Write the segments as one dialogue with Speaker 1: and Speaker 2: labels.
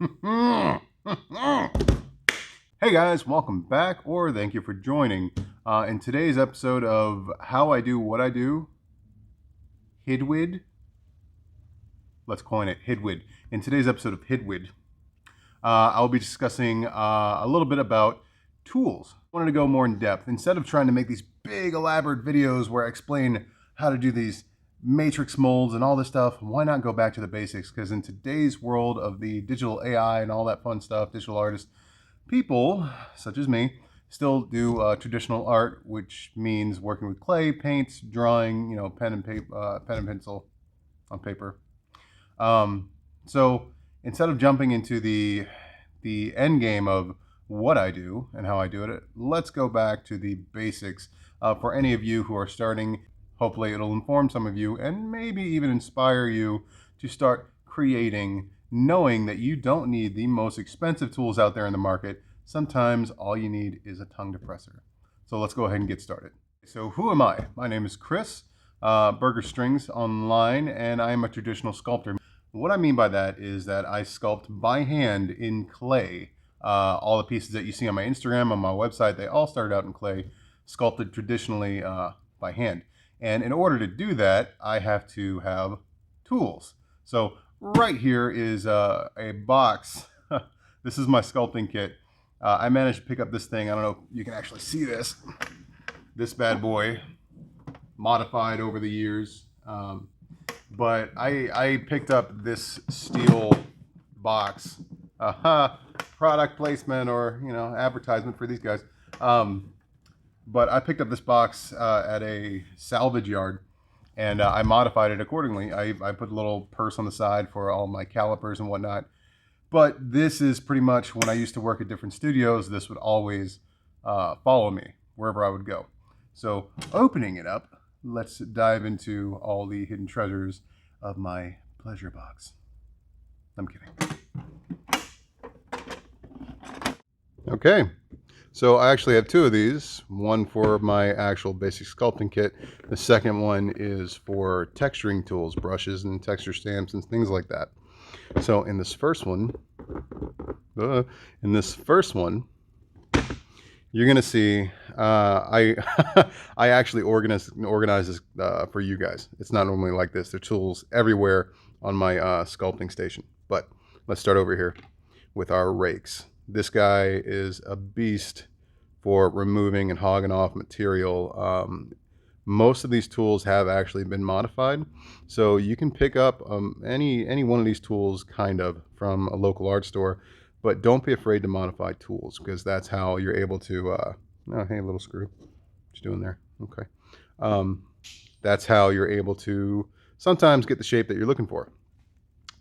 Speaker 1: Hey guys, welcome back, or thank you for joining. In today's episode of How I Do What I Do, Hidwid, let's coin it Hidwid. In today's episode of Hidwid, I'll be discussing a little bit about tools. I wanted to go more in depth. Instead of trying to make these big elaborate videos where I explain how to do these matrix molds and all this stuff, why not go back to the basics? Because in today's world of the digital AI and all that fun stuff, digital artists, people, such as me, still do traditional art, which means working with clay, paints, drawing, pen and paper, pen and pencil on paper. So instead of jumping into the end game of what I do and how I do it, let's go back to the basics. For any of you who are starting, hopefully it'll inform some of you and maybe even inspire you to start creating, knowing that you don't need the most expensive tools out there in the market. Sometimes all you need is a tongue depressor. So let's go ahead and get started. So who am I? My name is Chris, Burger Strings online, and I am a traditional sculptor. What I mean by that is that I sculpt by hand in clay. All the pieces that you see on my Instagram, on my website, they all started out in clay, sculpted traditionally by hand. And in order to do that, I have to have tools. So right here is a box. This is my sculpting kit. I managed to pick up this thing. I don't know if you can actually see this. This bad boy, modified over the years. But I picked up this steel box. Product placement or, advertisement for these guys. But I picked up this box at a salvage yard, and I modified it accordingly. I put a little purse on the side for all my calipers and whatnot. But this is pretty much when I used to work at different studios, this would always follow me wherever I would go. So opening it up, let's dive into all the hidden treasures of my pleasure box. I'm kidding. Okay, so I actually have two of these. One for my actual basic sculpting kit. The second one is for texturing tools, brushes and texture stamps and things like that. So in this first one, you're gonna see I I actually organize this for you guys. It's not normally like this. There are tools everywhere on my sculpting station. But let's start over here with our rakes. This guy is a beast for removing and hogging off material. Most of these tools have actually been modified, so you can pick up any one of these tools kind of from a local art store, but don't be afraid to modify tools, because that's how you're able to oh, hey, little screw, what you doing there? Okay. That's how you're able to sometimes get the shape that you're looking for.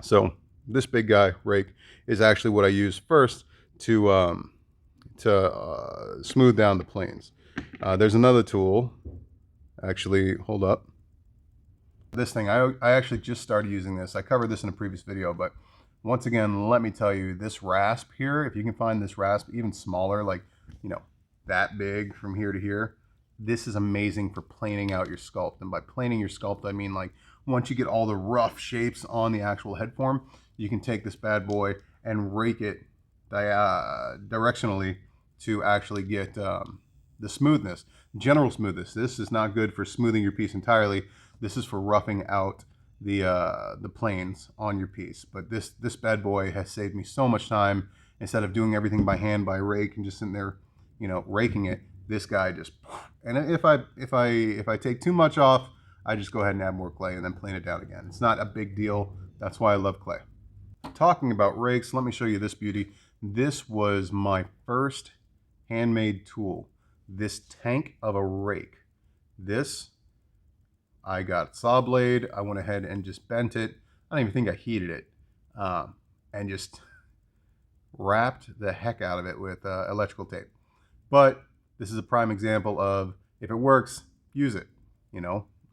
Speaker 1: So this big guy, Rake, is actually what I use first to smooth down the planes. There's another tool. Actually, hold up. This thing, I actually just started using this. I covered this in a previous video, but once again, let me tell you, this rasp here, if you can find this rasp even smaller, like, that big from here to here, this is amazing for planing out your sculpt. And by planing your sculpt, I mean, like, once you get all the rough shapes on the actual head form, you can take this bad boy and rake it directionally to actually get the smoothness, general smoothness. This is not good for smoothing your piece entirely. This is for roughing out the planes on your piece. But this bad boy has saved me so much time. Instead of doing everything by hand by rake and just sitting there, raking it, this guy just, and if I take too much off, I just go ahead and add more clay and then plane it down again. It's not a big deal. That's why I love clay. Talking about rakes, let me show you this beauty. This was my first handmade tool. This tank of a rake. This, I got saw blade. I went ahead and just bent it. I don't even think I heated it. And just wrapped the heck out of it with electrical tape. But this is a prime example of, if it works, use it.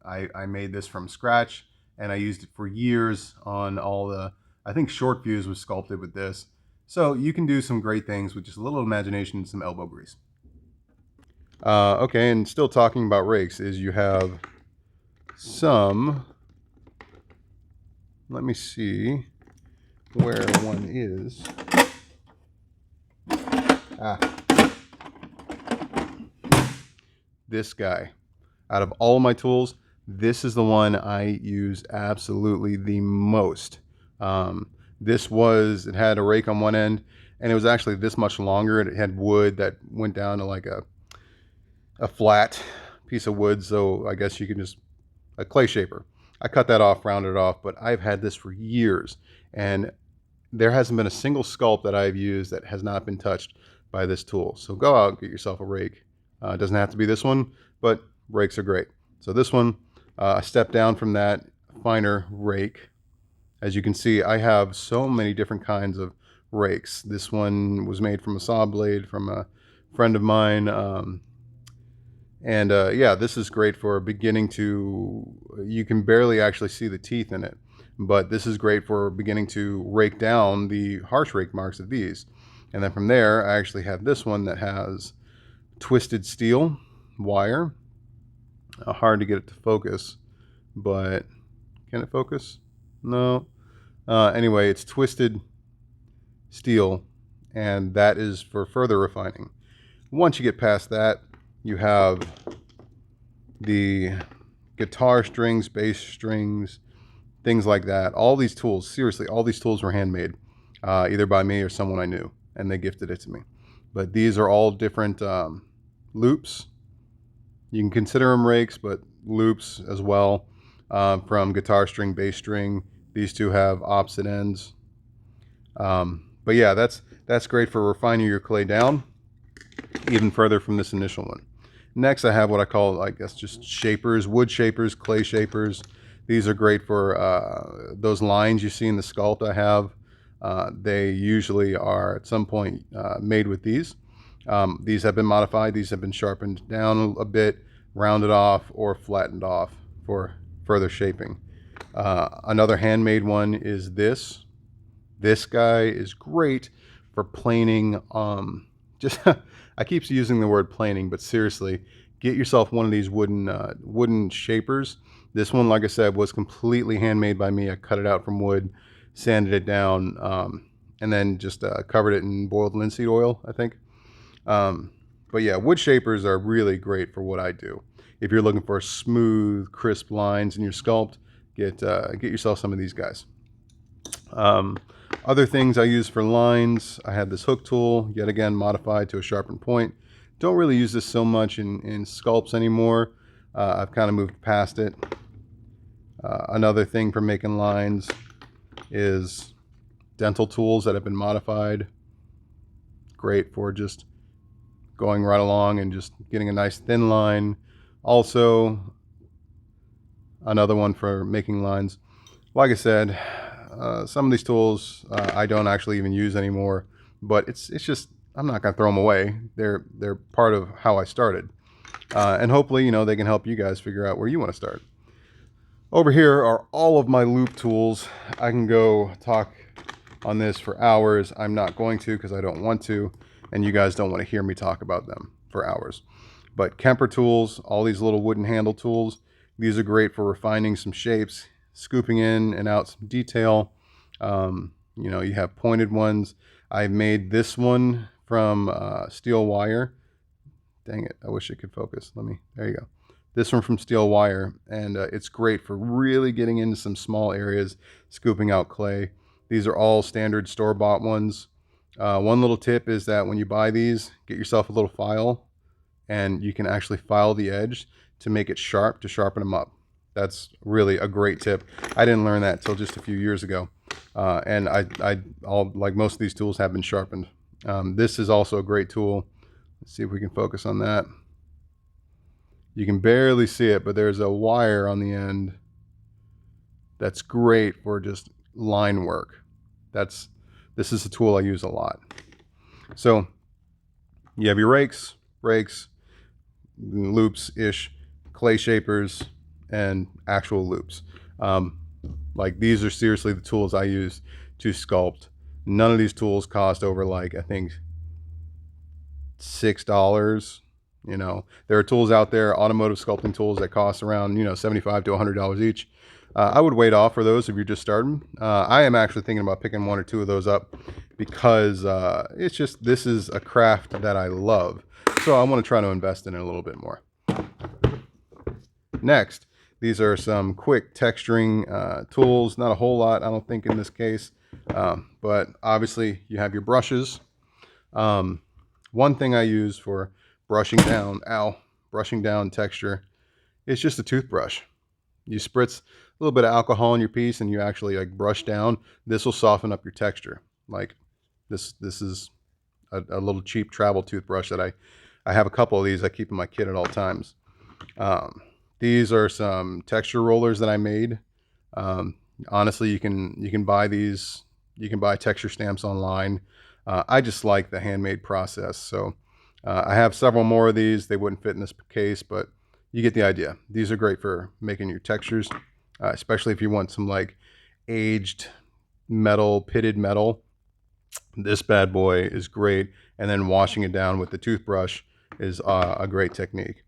Speaker 1: I made this from scratch, and I used it for years on all the, I think short fuse was sculpted with this. So you can do some great things with just a little imagination and some elbow grease. Okay, and still talking about rakes, is you have some, let me see, where one is. This guy. Out of all my tools, this is the one I use absolutely the most. It had a rake on one end, and it was actually this much longer, and it had wood that went down to like a flat piece of wood, so I guess you can just, a clay shaper. I cut that off, rounded it off, but I've had this for years, and there hasn't been a single sculpt that I've used that has not been touched by this tool. So go out and get yourself a rake. It doesn't have to be this one, but rakes are great. So this one, a step down from that finer rake. As you can see, I have so many different kinds of rakes. This one was made from a saw blade from a friend of mine. Yeah, this is great for beginning to, you can barely actually see the teeth in it, but this is great for beginning to rake down the harsh rake marks of these. And then from there, I actually have this one that has twisted steel wire. Hard to get it to focus, but can it focus? No. Anyway, it's twisted steel, and that is for further refining. Once you get past that, you have the guitar strings, bass strings, things like that. All these tools, seriously, all these tools were handmade, either by me or someone I knew, and they gifted it to me. But these are all different loops. You can consider them rakes, but loops as well, from guitar string, bass string. These two have opposite ends. But yeah, that's great for refining your clay down even further from this initial one. Next, I have what I call, I guess, just shapers, wood shapers, clay shapers. These are great for those lines you see in the sculpt I have. They usually are at some point made with these. These have been modified. These have been sharpened down a bit, rounded off, or flattened off for further shaping. Another handmade one is this. This guy is great for planing. I keep using the word planing, but seriously, get yourself one of these wooden shapers. This one, like I said, was completely handmade by me. I cut it out from wood, sanded it down, and then just covered it in boiled linseed oil, I think. But yeah, wood shapers are really great for what I do. If you're looking for smooth, crisp lines in your sculpt, get yourself some of these guys. Other things I use for lines, I have this hook tool, yet again modified to a sharpened point. Don't really use this so much in sculpts anymore. I've kind of moved past it. Another thing for making lines is dental tools that have been modified. Great for just going right along and just getting a nice thin line. Also, another one for making lines. Like I said, some of these tools I don't actually even use anymore, but it's just, I'm not gonna throw them away. They're part of how I started, and hopefully, they can help you guys figure out where you want to start. Over here are all of my loop tools. I can go talk on this for hours. I'm not going to, because I don't want to, and you guys don't want to hear me talk about them for hours. But Kemper tools, all these little wooden handle tools, these are great for refining some shapes, scooping in and out some detail. You have pointed ones. I made this one from steel wire. Dang it, I wish it could focus. There you go. This one from steel wire, and it's great for really getting into some small areas, scooping out clay. These are all standard store-bought ones. One little tip is that when you buy these, get yourself a little file, and you can actually file the edge to make it sharp, to sharpen them up. That's really a great tip. I didn't learn that till just a few years ago. And I'll, like most of these tools, have been sharpened. This is also a great tool. Let's see if we can focus on that. You can barely see it, but there's a wire on the end that's great for just line work. This is a tool I use a lot. So you have your rakes, loops-ish, clay shapers, and actual loops. Like, these are seriously the tools I use to sculpt. None of these tools cost over, like, I think $6. There are tools out there, automotive sculpting tools, that cost around $75 to $100 each. I would wait off for those if you're just starting. I am actually thinking about picking 1 or 2 of those up because it's just, this is a craft that I love. So I want to try to invest in it a little bit more. Next, these are some quick texturing tools. Not a whole lot, I don't think, in this case. But obviously you have your brushes. One thing I use for brushing down texture is just a toothbrush. You spritz a little bit of alcohol in your piece and you actually like brush down. This will soften up your texture. Like this is a little cheap travel toothbrush that I have a couple of these I keep in my kit at all times. These are some texture rollers that I made. Honestly, you can buy these. You can buy texture stamps online. I just like the handmade process. So I have several more of these. They wouldn't fit in this case, but you get the idea. These are great for making your textures, especially if you want some like aged metal, pitted metal. This bad boy is great. And then washing it down with the toothbrush is a great technique.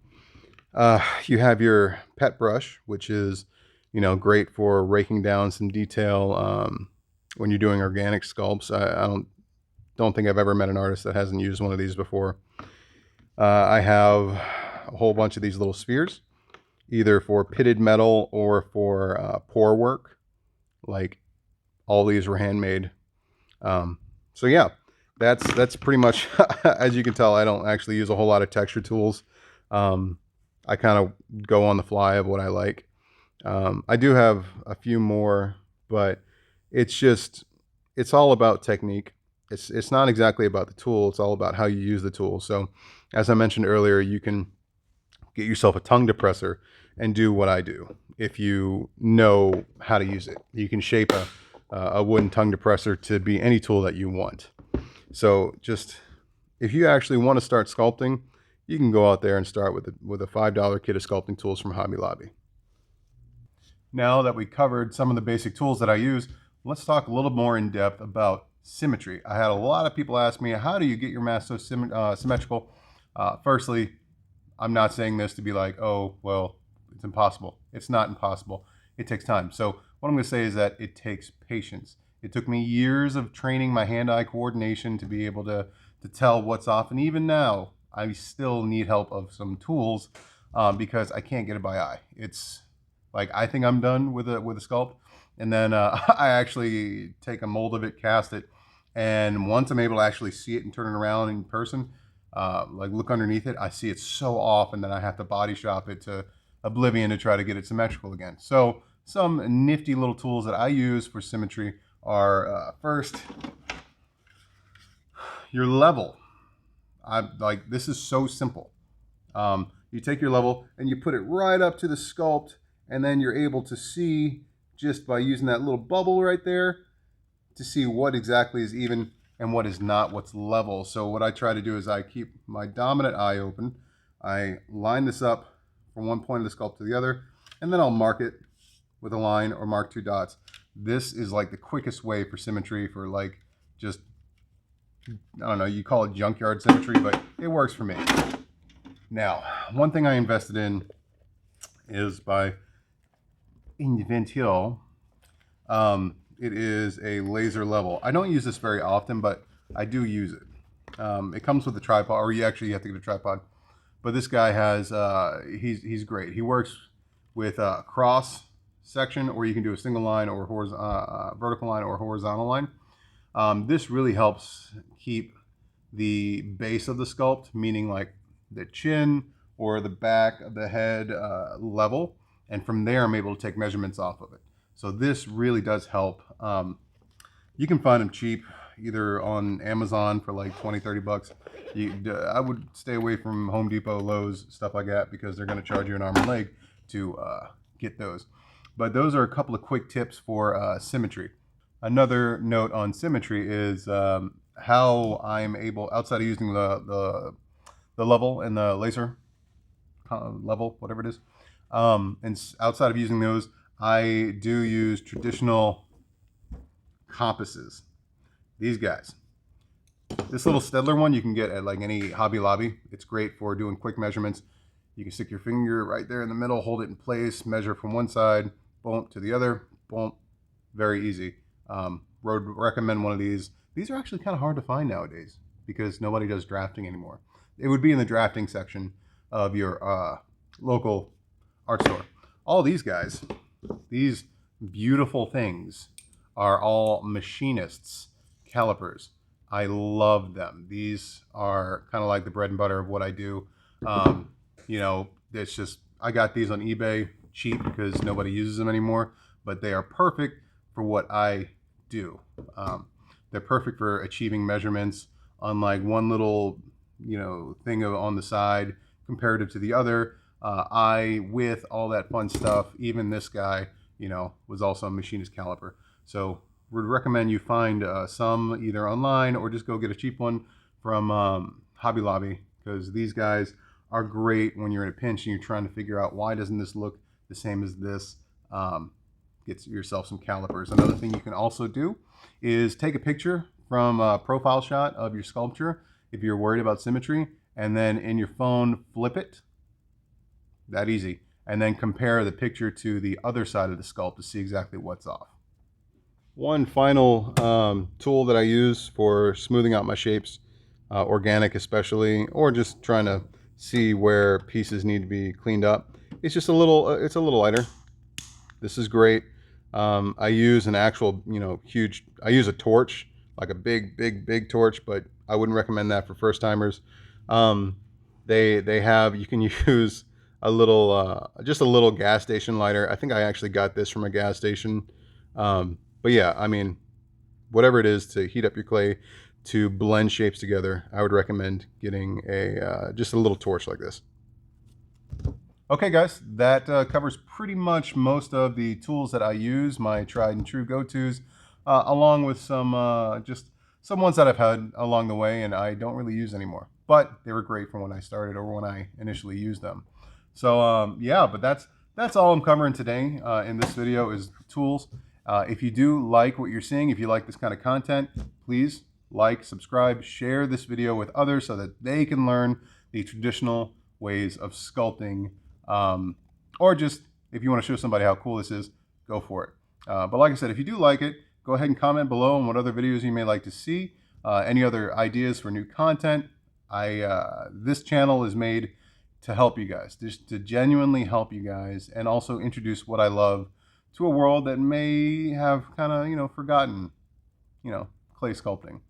Speaker 1: You have your pet brush, which is, great for raking down some detail when you're doing organic sculpts. I don't think I've ever met an artist that hasn't used one of these before. I have a whole bunch of these little spheres, either for pitted metal or for pour work. Like all these were handmade. So yeah, that's pretty much, as you can tell, I don't actually use a whole lot of texture tools. I kind of go on the fly of what I like. I do have a few more, but it's all about technique. It's not exactly about the tool. It's all about how you use the tool. So as I mentioned earlier, you can get yourself a tongue depressor and do what I do. If you know how to use it, you can shape a wooden tongue depressor to be any tool that you want. So just, if you actually want to start sculpting, you can go out there and start with a $5 kit of sculpting tools from Hobby Lobby. Now that we covered some of the basic tools that I use, let's talk a little more in depth about symmetry. I had a lot of people ask me, how do you get your mask so symmetrical? Firstly, I'm not saying this to be like, oh, well, it's impossible. It's not impossible. It takes time. So what I'm going to say is that it takes patience. It took me years of training my hand-eye coordination to be able to tell what's off. And even now, I still need help of some tools because I can't get it by eye. It's like, I think I'm done with a sculpt. And then I actually take a mold of it, cast it. And once I'm able to actually see it and turn it around in person, like look underneath it, I see it so off, and then I have to body shop it to oblivion to try to get it symmetrical again. So some nifty little tools that I use for symmetry are first, your level. This is so simple. You take your level and you put it right up to the sculpt, and then you're able to see, just by using that little bubble right there, to see what exactly is even and what is not, what's level. So what I try to do is I keep my dominant eye open. I line this up from one point of the sculpt to the other, and then I'll mark it with a line or mark 2 dots. This is like the quickest way for symmetry, for like just, I don't know, you call it junkyard symmetry, but it works for me. Now, one thing I invested in is by Inventil. It is a laser level. I don't use this very often, but I do use it. It comes with a tripod, or you actually have to get a tripod. But this guy has, he's great. He works with a cross section, or you can do a single line or vertical line or horizontal line. This really helps keep the base of the sculpt, meaning like the chin or the back of the head level. And from there, I'm able to take measurements off of it. So this really does help. You can find them cheap, either on Amazon for like 20, 30 bucks. I would stay away from Home Depot, Lowe's, stuff like that, because they're going to charge you an arm and leg to get those. But those are a couple of quick tips for symmetry. Another note on symmetry is how I'm able, outside of using the level and the laser level, whatever it is, and outside of using those, I do use traditional compasses. These guys. This little Stedler one you can get at like any Hobby Lobby. It's great for doing quick measurements. You can stick your finger right there in the middle, hold it in place, measure from one side, boom, to the other, boom, very easy. Would recommend one of these. These are actually kind of hard to find nowadays because nobody does drafting anymore. It would be in the drafting section of your local art store. All these guys, these beautiful things, are all machinists calipers. I love them. These are kind of like the bread and butter of what I do. Um, you know, it's just, I got these on eBay cheap because nobody uses them anymore, but they are perfect for what I do. They're perfect for achieving measurements on like one little, thing on the side comparative to the other. With all that fun stuff, even this guy, was also a machinist caliper. So would recommend you find some either online or just go get a cheap one from Hobby Lobby, because these guys are great when you're in a pinch and you're trying to figure out why doesn't this look the same as this. Get yourself some calipers. Another thing you can also do is take a picture from a profile shot of your sculpture if you're worried about symmetry, and then in your phone flip it. That easy. And then compare the picture to the other side of the sculpt to see exactly what's off. One final tool that I use for smoothing out my shapes, organic especially, or just trying to see where pieces need to be cleaned up. It's just it's a little lighter. This is great. I use an actual, huge, I use a torch, like a big torch, but I wouldn't recommend that for first timers. You can use a little, just a little gas station lighter. I think I actually got this from a gas station. But yeah, I mean, whatever it is to heat up your clay to blend shapes together, I would recommend getting just a little torch like this. Okay guys, that covers pretty much most of the tools that I use, my tried and true go-tos, along with just some ones that I've had along the way and I don't really use anymore. But they were great from when I started or when I initially used them. So yeah, but that's all I'm covering today in this video is tools. If you do like what you're seeing, if you like this kind of content, please like, subscribe, share this video with others so that they can learn the traditional ways of sculpting. Or just, if you want to show somebody how cool this is, go for it. But like I said, if you do like it, go ahead and comment below on what other videos you may like to see. Any other ideas for new content. This channel is made to help you guys, just to genuinely help you guys, and also introduce what I love to a world that may have kind of, forgotten, clay sculpting.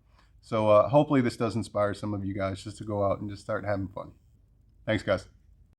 Speaker 1: So hopefully this does inspire some of you guys just to go out and just start having fun. Thanks, guys.